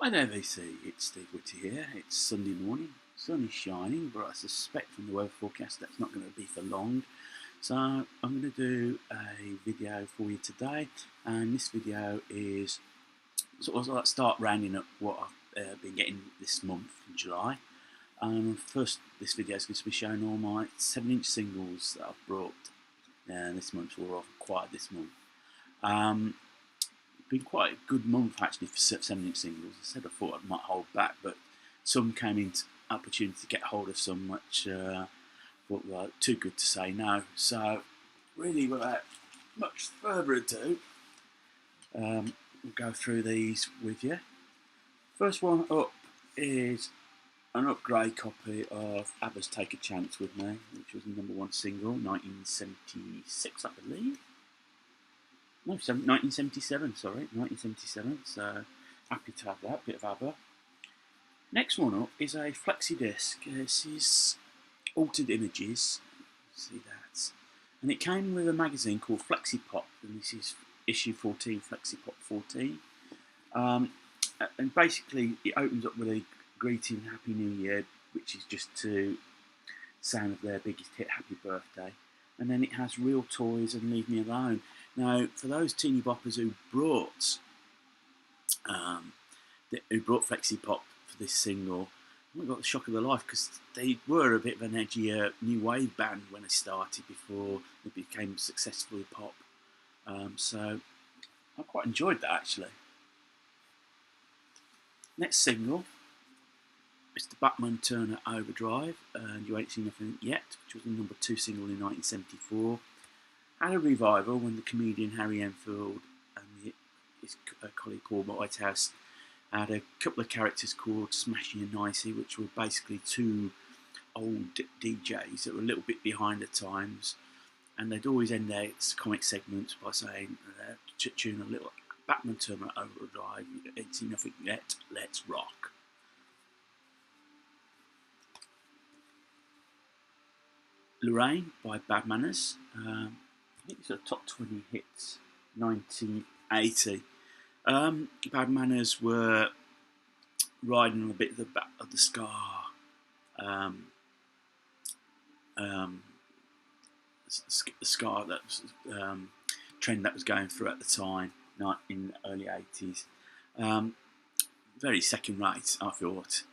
Hi there VC, it's Steve Whitty here. It's Sunday morning, sun is shining, but I suspect from the weather forecast that's not going to be for long. So I'm going to do a video for you today, and this video is sort of like start rounding up what I've been getting this month in July. First, this video is going to be showing all my 7-inch singles that I've brought this month, or I've acquired this month. Been quite a good month actually for 7-inch singles. I said I thought I might hold back, but some came into opportunity to get hold of some which thought were too good to say no. So really, without much further ado, we'll go through these with you. First one up is an upgrade copy of ABBA's Take a Chance With Me, which was the #1 single, 1976 I believe. No, 1977, sorry, 1977, so happy to have that, bit of ABBA. Next one up is a flexi disc. This is Altered Images, see that. And it came with a magazine called Flexi Pop, and this is issue 14, Flexi Pop 14. And basically it opens up with a greeting, Happy New Year, which is just to sound of their biggest hit, Happy Birthday. And then it has Real Toys and Leave Me Alone. Now, for those teeny boppers who brought Flexi Pop for this single, I got the shock of their life because they were a bit of an edgier new wave band when they started before they became successfully pop. So I quite enjoyed that actually. Next single, Mr. Batman Turner Overdrive, and You Ain't Seen Nothing Yet, which was the #2 single in 1974. Had a revival when the comedian Harry Enfield and his colleague Paul Whitehouse had a couple of characters called Smashy and Nicey, which were basically two old DJs that were a little bit behind the times, and they'd always end their comic segments by saying, tune a little Batman Turner Overdrive, You Ain't Seen Nothing Yet, Let's Rock. Lorraine by Bad Manners. I think it's a top 20 hits, 1980. Bad Manners were riding on a bit of the back of the ska ska that was, trend that was going through at the time, in the early 80s. Very second rate, I thought.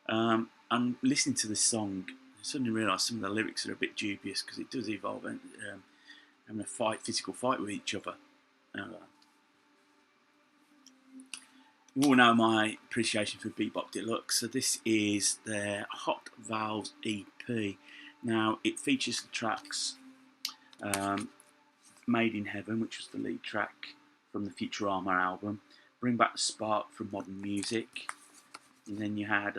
And listening to this song, I suddenly realised some of the lyrics are a bit dubious because it does involve having a physical fight with each other. You all know my appreciation for Bebop Deluxe, so this is their Hot Valves EP. Now, it features the tracks Made in Heaven, which was the lead track from the Futurama album, Bring Back the Spark from Modern Music, and then you had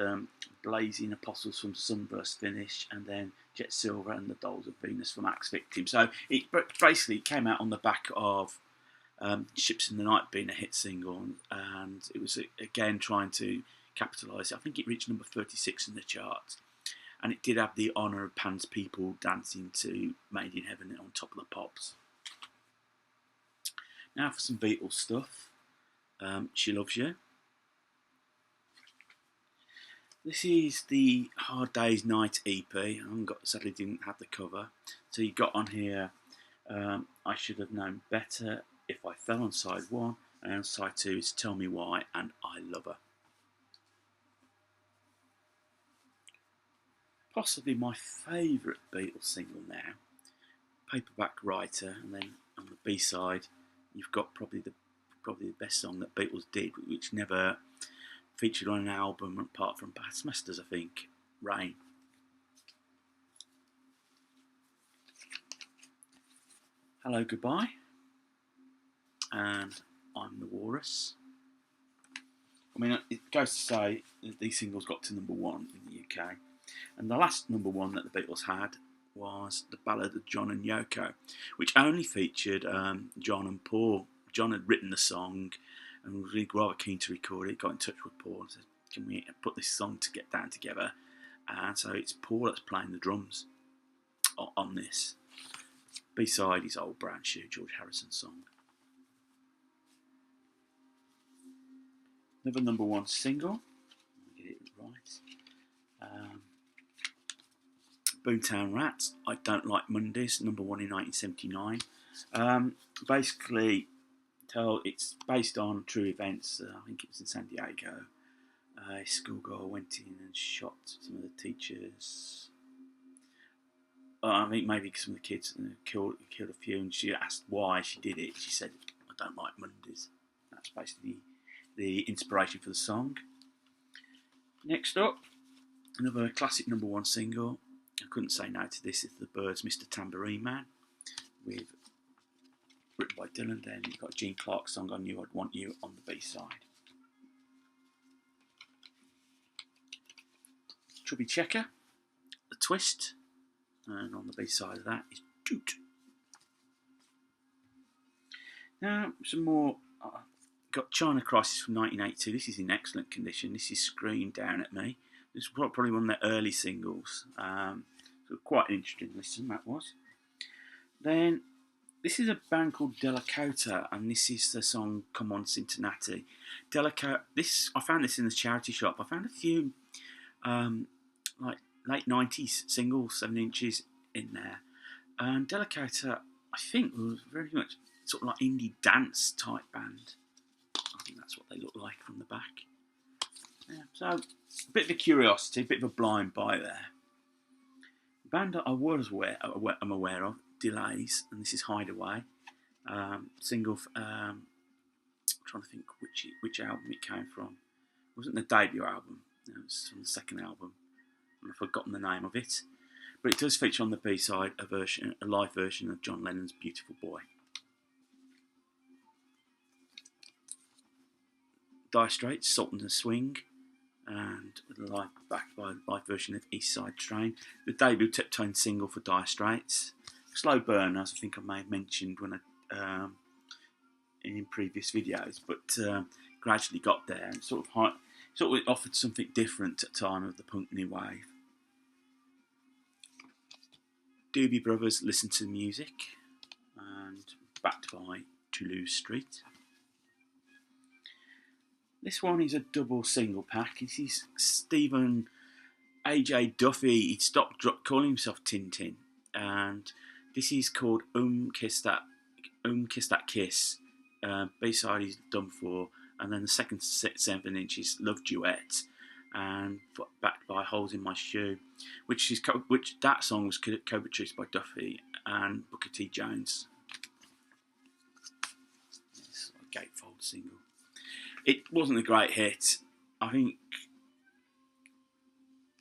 Blazing Apostles from Sunburst Finish, and then Jet Silver and the Dolls of Venus from Axe Victim. So it basically came out on the back of Ships in the Night being a hit single, and it was again trying to capitalise. I think it reached number 36 in the chart, and it did have the honour of Pan's People dancing to Made in Heaven on Top of the Pops. Now for some Beatles stuff. She Loves You. This is the Hard Day's Night EP. Sadly didn't have the cover. So you got on here, I Should Have Known Better, If I Fell on side 1, and on side 2 is Tell Me Why and I Love Her. Possibly my favourite Beatles single now, Paperback Writer, and then on the B side you've got probably the best song that Beatles did, which never featured on an album apart from Bassmasters, I think, Rain. Hello, Goodbye, and I'm the Walrus. I mean, it goes to say that these singles got to #1 in the UK, and the last #1 that the Beatles had was The Ballad of John and Yoko, which only featured John and Paul. John had written the song and was really rather keen to record it, got in touch with Paul and said, can we put this song to get down together? And so it's Paul that's playing the drums on this. B-side is Old Brown Shoe, George Harrison song. Another number one single. Get it right. Boomtown Rats, I Don't Like Mondays, number one in 1979. Basically, it's based on true events. I think it was in San Diego. A schoolgirl went in and shot some of the teachers. I think maybe some of the kids killed a few, and she asked why she did it. She said, "I don't like Mondays." That's basically the inspiration for the song. Next up, another classic number one single. I couldn't say no to this. It's the Byrds' "Mr. Tambourine Man," written by Dylan. Then you've got Gene Clark's song "I Knew I'd Want You" on the B-side. Chubby Checker, "The Twist," and on the B-side of that is "Doot." Now, some more. Got China Crisis from 1982. This is in excellent condition. This is Scream Down at Me. This is probably one of their early singles. So quite an interesting listen, that was. Then, this is a band called Delacota, and this is the song "Come On Cincinnati." Delacota. I found this in the charity shop. I found a few like late 90s singles, 7 inches in there. And Delacota, I think, was very much sort of like indie dance type band. I think that's what they look like from the back. Yeah, so a bit of a curiosity, a bit of a blind buy there. The band that I'm aware of, Delays, and this is Hideaway. Single. I'm trying to think which album it came from. It wasn't the debut album. It was from the second album. I've forgotten the name of it, but it does feature on the B-side a live version of John Lennon's "Beautiful Boy." Dire Straits, "Sultan of Swing," and backed by a live version of "East Side Train," the debut Tiptone single for Dire Straits. Slow burn, as I think I may have mentioned in previous videos, but gradually got there and sort of offered something different at the time of the punk new wave. Doobie Brothers, "Listen to the Music," and backed by Toulouse Street. This one is a double single pack. This is Stephen AJ Duffy. He stopped calling himself Tintin, and this is called Kiss That Kiss." B-side is "Done For," and then the second 7 inches "Love Duet," and backed by "Holes in My Shoe," which that song was co-produced by Duffy and Booker T. Jones. It's a gatefold single. It wasn't a great hit. I think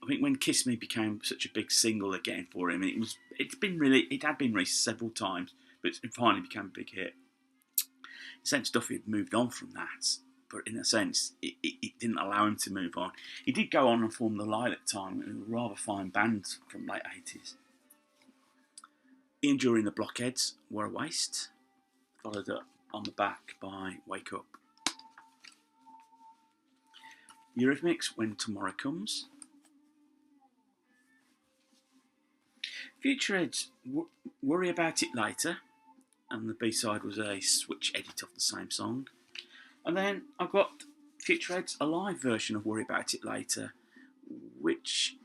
when "Kiss Me" became such a big single again for him, it had been released several times, but it finally became a big hit. In a sense, Duffy had moved on from that, but in a sense, it didn't allow him to move on. He did go on and form the Lilac Time, a rather fine band from late 80s. Ian Dury and the Blockheads, "What a Waste," followed up on the back by "Wake Up." Eurythmics, "When Tomorrow Comes." Futureheads, "Worry About It Later," and the B-side was a switch edit of the same song. And then I've got Futureheads, a live version of "Worry About It Later," which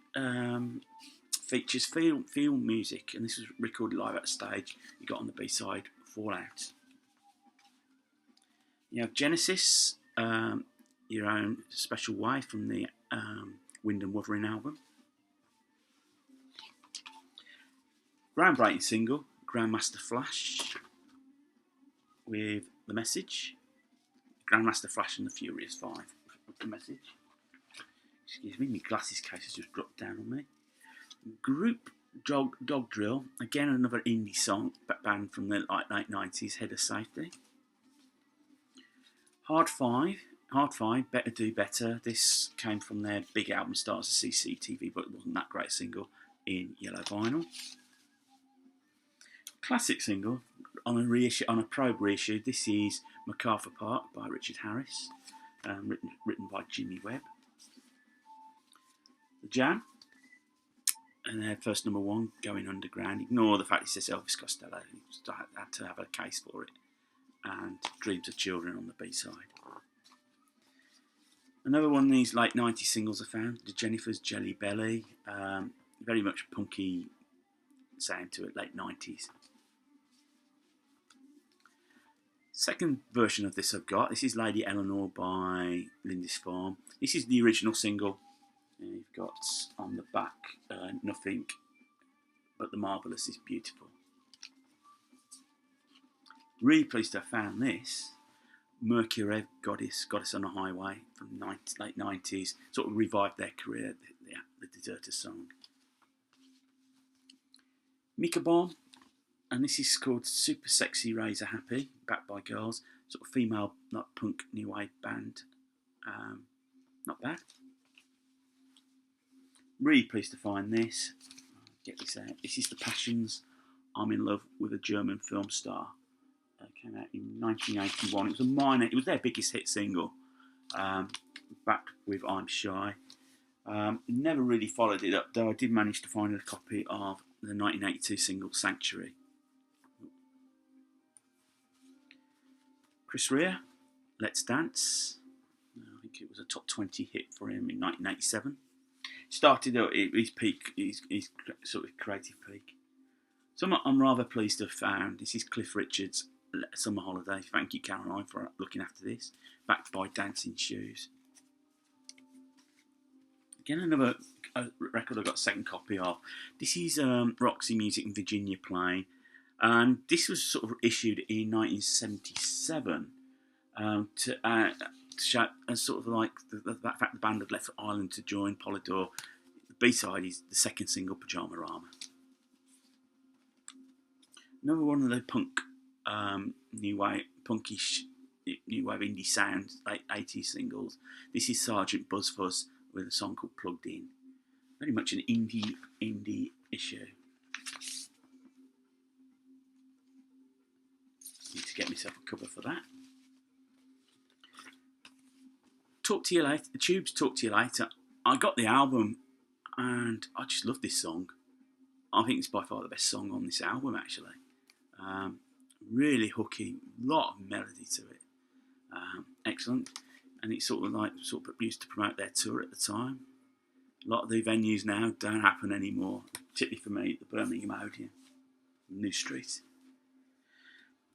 features field music, and this was recorded live at stage. You got on the B-side "Fallout." You have Genesis, "Your Own Special Way," from the Wind and Wuthering album. Groundbreaking single, Grandmaster Flash with "The Message." Grandmaster Flash and the Furious Five with "The Message." Excuse me, my glasses case has just dropped down on me. Group Dog Drill, again another indie song band from the late 90s, "Head of Safety." Hard Five, "Better Do Better." This came from their big album Stars of CCTV, but it wasn't that great single in yellow vinyl. Classic single on a Probe reissue. This is "MacArthur Park" by Richard Harris, written by Jimmy Webb. The Jam, and their first number one, "Going Underground." Ignore the fact it says Elvis Costello. I had to have a case for it. And "Dreams of Children" on the B-side. Another one of these late 90s singles I found, the Jennifer's Jelly Belly. Very much punky sound to it, late 90s. Second version of this I've got, this is Lady Eleanor by Lindisfarne. This is the original single. You've got on the back, nothing but the marvellous is beautiful. Really pleased to have found this. Mercury, Goddess on a Highway from late 90s, sort of revived their career, the Deserter song. Mika Bomb, and this is called Super Sexy Razor Happy, backed by girls, sort of female, like punk new wave band. Not bad. Really pleased to find this. Get this out. This is The Passions, I'm in Love with a German film star. Came out in 1981. It was a minor. It was their biggest hit single, backed with I'm Shy. Never really followed it up, though I did manage to find a copy of the 1982 single Sanctuary. Chris Rea, Let's Dance. I think it was a top 20 hit for him in 1987. Started at his peak, his sort of creative peak. Some I'm rather pleased to have found. This is Cliff Richard's Summer Holiday. Thank you, Caroline, for looking after this. Backed by Dancing Shoes. Again, another record I got a second copy of. This is Roxy Music and Virginia playing. And this was sort of issued in 1977 to show sort of like the fact the band had left Ireland to join Polydor. The B-side is the second single, Pajama Rama. Another one of the punk, new wave, punkish, new wave indie sound, late 80s singles. This is Sergeant Buzzfuzz with a song called Plugged In. Very much an indie issue. Need to get myself a cover for that. Talk to You Later. The Tubes, Talk to You Later. I got the album and I just love this song. I think it's by far the best song on this album, actually. Really hooky, lot of melody to it. Excellent. And it's sort of used to promote their tour at the time. A lot of the venues now don't happen anymore, particularly for me, the Birmingham Odeon, New Street.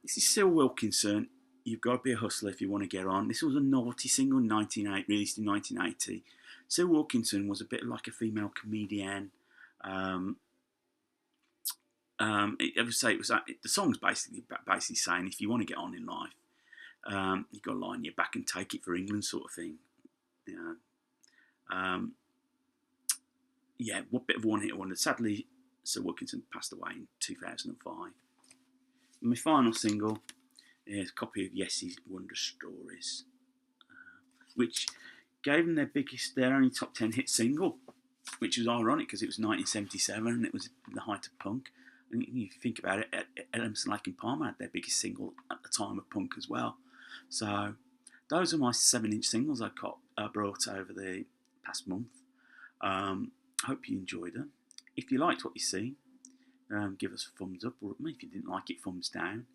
This is Syl Wilkinson. You've got to be a hustler if you want to get on. This was a novelty single, released in 1980. Syl Wilkinson was a bit like a female comedian. I would say it was the song's basically saying if you want to get on in life, you've got to lie on your back and take it for England, sort of thing. What bit of one hit wonder. Sadly, Syl Wilkinson passed away in 2005. And my final single is a copy of Yes's Wonder Stories, which gave them their only top 10 hit single, which was ironic because it was 1977 and it was the height of punk. And if you think about it, Emerson, Lake and Palmer had their biggest single at the time of punk as well. So those are my 7-inch singles I brought over the past month. Hope you enjoyed them. If you liked what you see, give us a thumbs up, or if you didn't like it, thumbs down.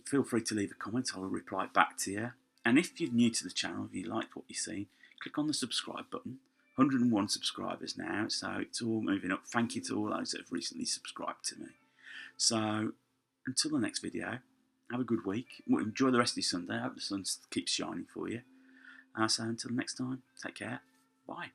Feel free to leave a comment, I'll reply back to you. And if you're new to the channel, if you liked what you see, click on the subscribe button. 101 subscribers now, so it's all moving up. Thank you to all those that have recently subscribed to me. So until the next video, have a good week. Enjoy the rest of your Sunday. I hope the sun keeps shining for you. So until next time, take care. Bye.